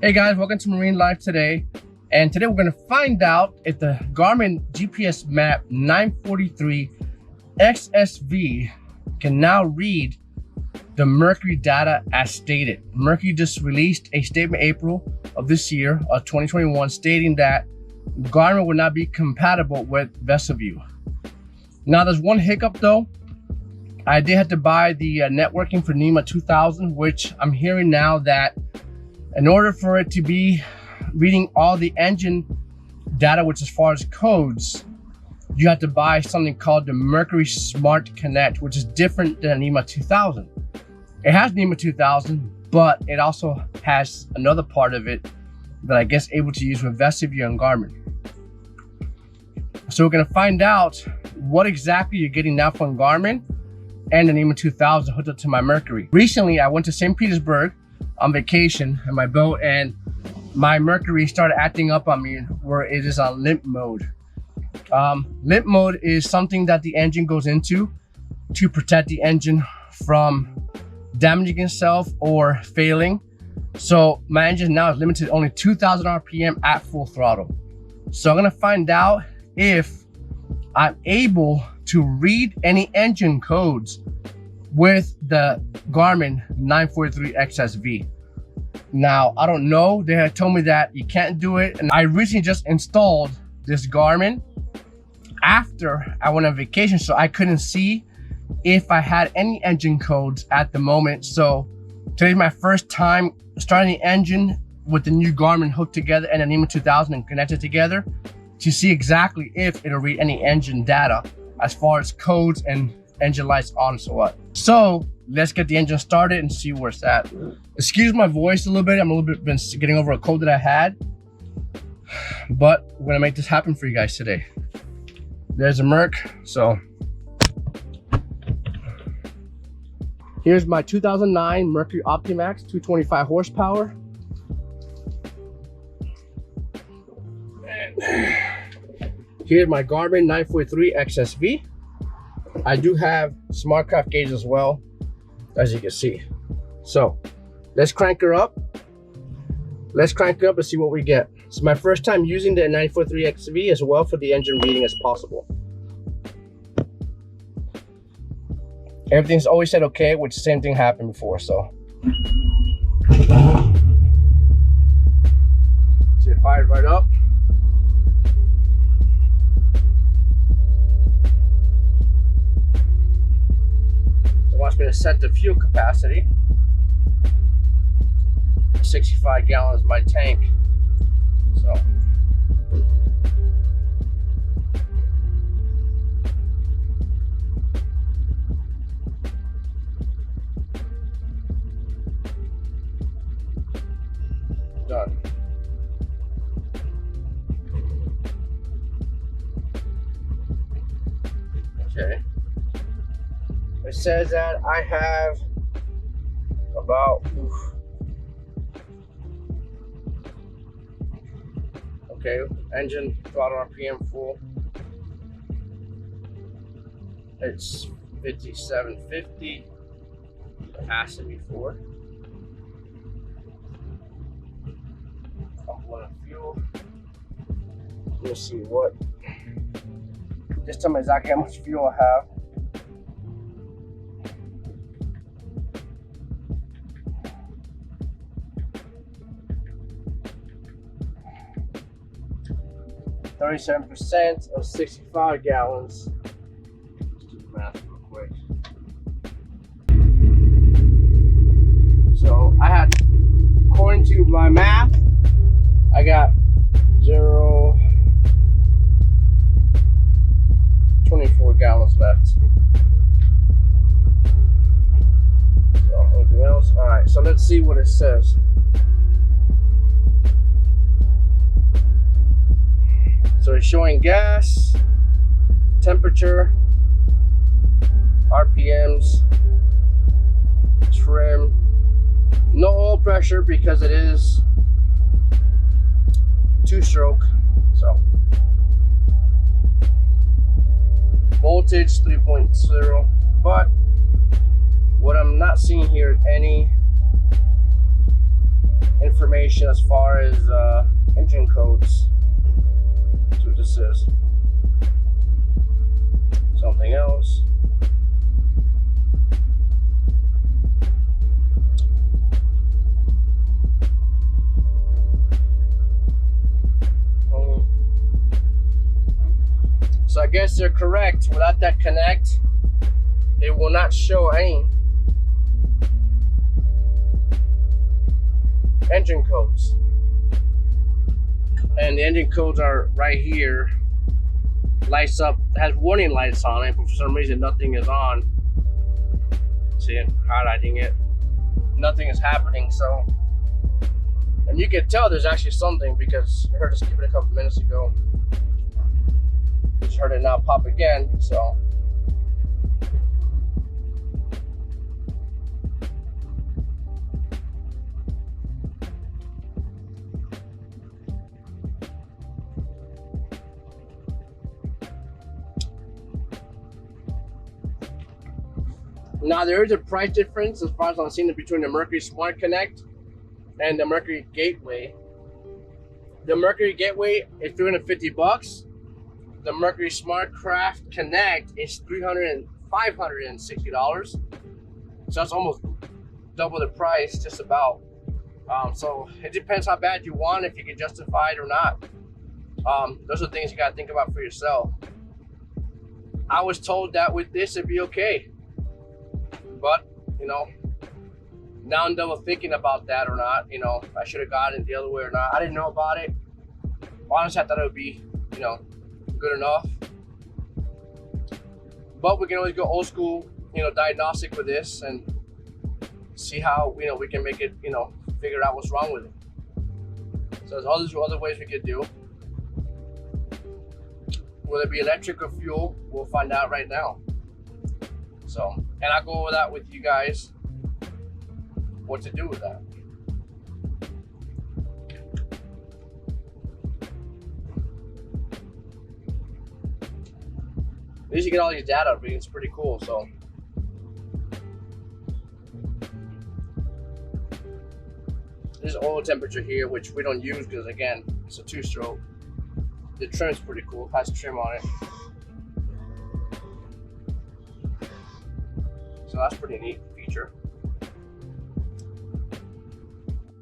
Hey guys, welcome to Marine Life today. And today we're going to find out if the Garmin GPS Map 943 XSV can now read the Mercury data as stated. Mercury just released a statement April of this year, of 2021, stating that Garmin will not be compatible with VesaView. Now there's one hiccup though. I did have to buy the networking for NEMA 2000, which I'm hearing now that in order for it to be reading all the engine data, which as far as codes, you have to buy something called the Mercury Smart Connect, which is different than NEMA 2000. It has NEMA 2000, but it also has another part of it that I guess able to use with VesaView and Garmin. So we're going to find out what exactly you're getting now from Garmin and the NEMA 2000 hooked up to my Mercury. Recently, I went to St. Petersburg on vacation in my boat, and my Mercury started acting up on me where it is on limp mode. Limp mode is something that the engine goes into to protect the engine from damaging itself or failing. So my engine now is limited to only 2,000 RPM at full throttle. So I'm gonna find out if I'm able to read any engine codes with the Garmin 943 XSV. Now, I don't know, they had told me that you can't do it. And I recently just installed this Garmin after I went on vacation, so I couldn't see if I had any engine codes at the moment. So today's my first time starting the engine with the new Garmin hooked together and the NEMA 2000 and connected together to see exactly if it'll read any engine data as far as codes and engine lights on, so what. So let's get the engine started and see where it's at. Excuse my voice a little bit. I'm a little bit been getting over a cold that I had, but we're gonna make this happen for you guys today. There's a Merc. So here's my 2009 Mercury Optimax, 225 horsepower. And here's my Garmin 943 XSV. I do have SmartCraft gauge as well, as you can see. So let's crank her up. Let's crank her up and see what we get. It's my first time using the 943 XSV as well for the engine reading as possible. Everything's always said okay, which the same thing happened before, so. See, it fired right up. Wants me to set the fuel capacity. 65 gallons my tank. So done. Okay. It says that I have about, okay, engine throttle RPM full. It's 5750. It has to be full. Pump one of fuel. We'll see what. Just tell me exactly how much fuel I have. %, of 65 gallons. Let's do the math real quick. So I had, according to my math, I got 24 gallons left. So anything else? All right, so let's see what it says. So it's showing gas, temperature, RPMs, trim, no oil pressure because it is 2-stroke. So voltage 3.0, but what I'm not seeing here is any information as far as engine codes. That's what this is. Something else. So I guess they're correct. Without that connect, it will not show any engine codes. And the engine codes are right here. Lights up, has warning lights on it, but for some reason nothing is on. See it, highlighting it. Nothing is happening, so. And you can tell there's actually something because I heard it skip it a couple minutes ago. Just heard it now pop again, so. Now there is a price difference as far as I'm seeing it between the Mercury Smart Connect and the Mercury Gateway. The Mercury Gateway is $350. The Mercury Smart Craft Connect is $560. So that's almost double the price, just about. So it depends how bad you want, if you can justify it or not. Those are things you gotta think about for yourself. I was told that with this it'd be okay, but you know, now I'm double thinking about that or not. You know, if I should have gotten it the other way or not. I didn't know about it. Honestly, I thought it would be, you know, good enough. But we can always go old school, you know, diagnostic with this and see how, you know, we can make it, you know, figure out what's wrong with it. So there's other ways we could do. Will it be electric or fuel? We'll find out right now. So, and I'll go over that with you guys, what to do with that. At least you get all these data readings, pretty cool. So this is oil temperature here, which we don't use because again, it's a 2-stroke. The trim's pretty cool, has trim on it. So that's a pretty neat feature.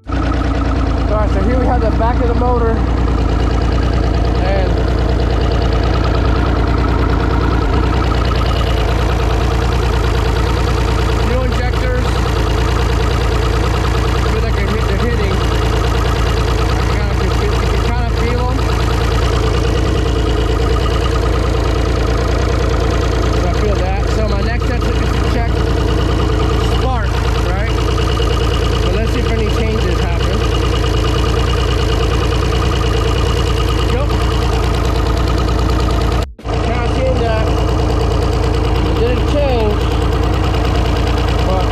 Alright, so here we have the back of the motor. And fuel injectors. I feel like they're hitting. You can kind of feel them. So I feel that. So my next step is to check spark, right? So let's see if any changes happen. Yep. Kind of seeing that it didn't change, but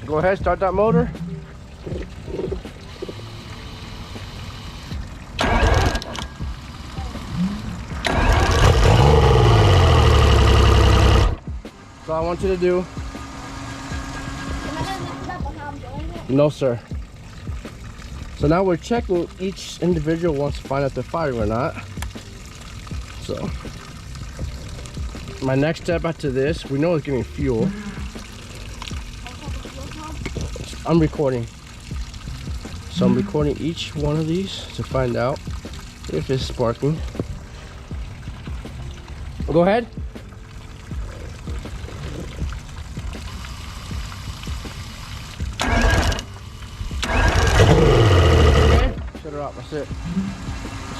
go ahead, start that motor. That's all I want you to do. No, sir. So now we're checking each individual wants to find out if they're firing or not. So my next step after this, we know it's getting fuel. I'm recording. So I'm recording each one of these to find out if it's sparking. Go ahead. Okay, shut her off, that's it.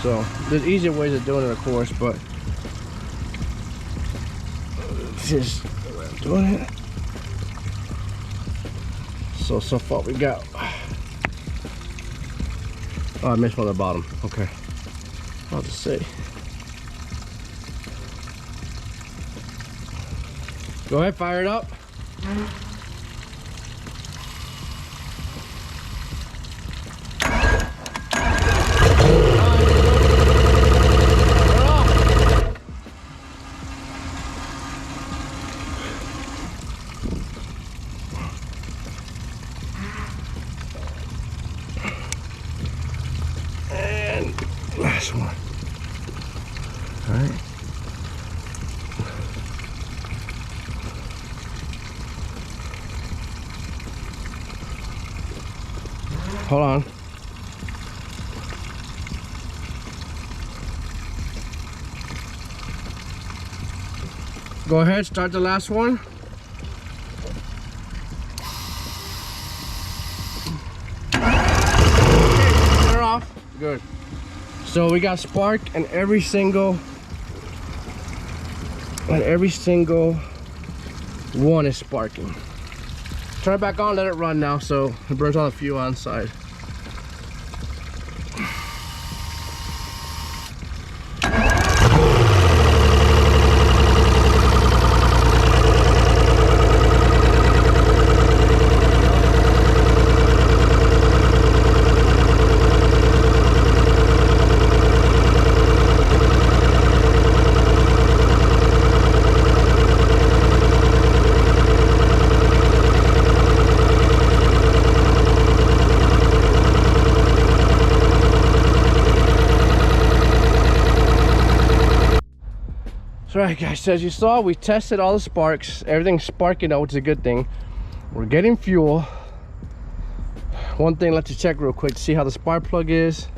So there's easier ways of doing it, of course, but this is the way I'm doing it. So far we got, oh, I missed one at the bottom. Okay, I'll just say. Go ahead, fire it up. Oh, Hold on. Go ahead, start the last one. Okay, turn her off. Good. So we got spark and every single one is sparking. Turn it back on, let it run now so it burns all the fuel on the side. So right guys, so as you saw, we tested all the sparks. Everything's sparking out, which is a good thing. We're getting fuel. One thing, let's check real quick to see how the spark plug is.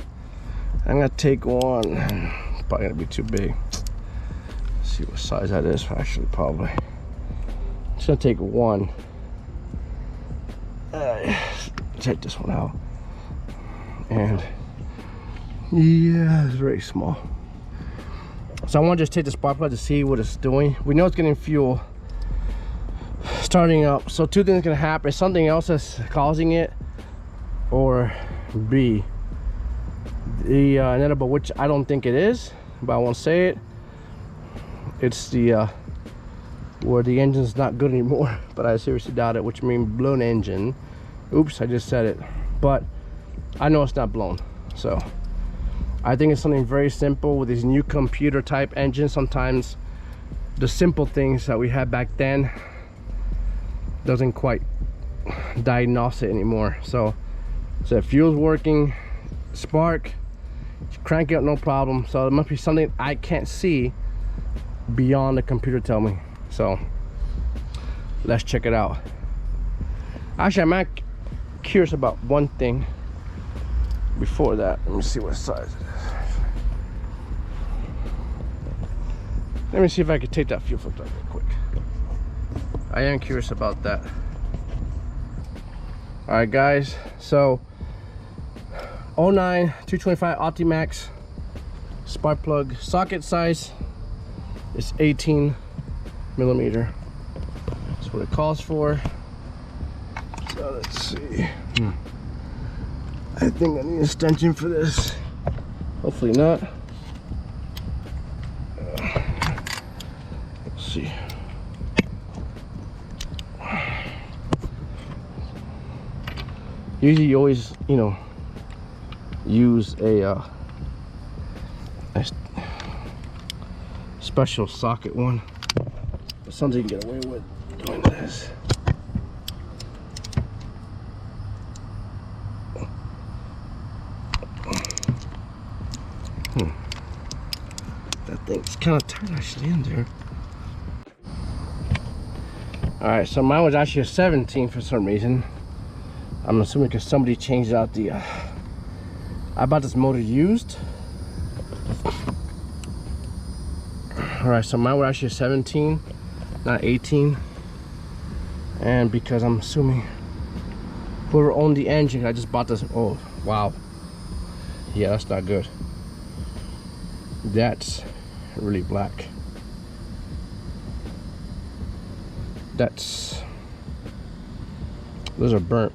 I'm gonna take one. It's probably gonna be too big. Let's see what size that is, actually, probably. I'm just gonna take one. Check this one out. And yeah, it's very small. So I want to just take the spark plug to see what it's doing. We know it's getting fuel starting up. So two things are going to happen. Something else that's causing it, or B, the inedible, which I don't think it is, but I won't say it. It's the where the engine's not good anymore, but I seriously doubt it, which means blown engine. Oops, I just said it, but I know it's not blown. So I think it's something very simple with these new computer type engines. Sometimes the simple things that we had back then doesn't quite diagnose it anymore. So if fuel's working, spark, crank it up, no problem. So it must be something I can't see beyond the computer tell me. So let's check it out. Actually, I'm curious about one thing before that. Let me see what size it is. Let me see if I can take that fuel filter real quick. I am curious about that. All right guys, so 09 225 Optimax spark plug socket size is 18 millimeter. That's what it calls for. So let's see. I think I need an extension for this. Hopefully not. Let's see. Usually you always, you know, use a special socket one. But something you can get away with doing this. That thing's kind of tight actually in there. Alright, so mine was actually a 17 for some reason. I'm assuming because somebody changed out the I bought this motor used. Alright, so mine was actually a 17, not 18. And because I'm assuming whoever owned the engine, I just bought this. Oh wow, yeah, that's not good. That's really black. Those are burnt.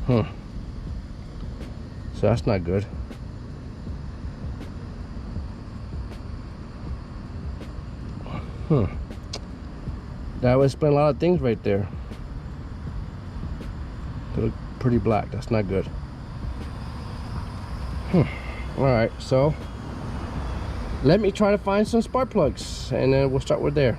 So that's not good. That would explain a lot of things right there. They look pretty black. That's not good. Alright, so let me try to find some spark plugs and then we'll start with there.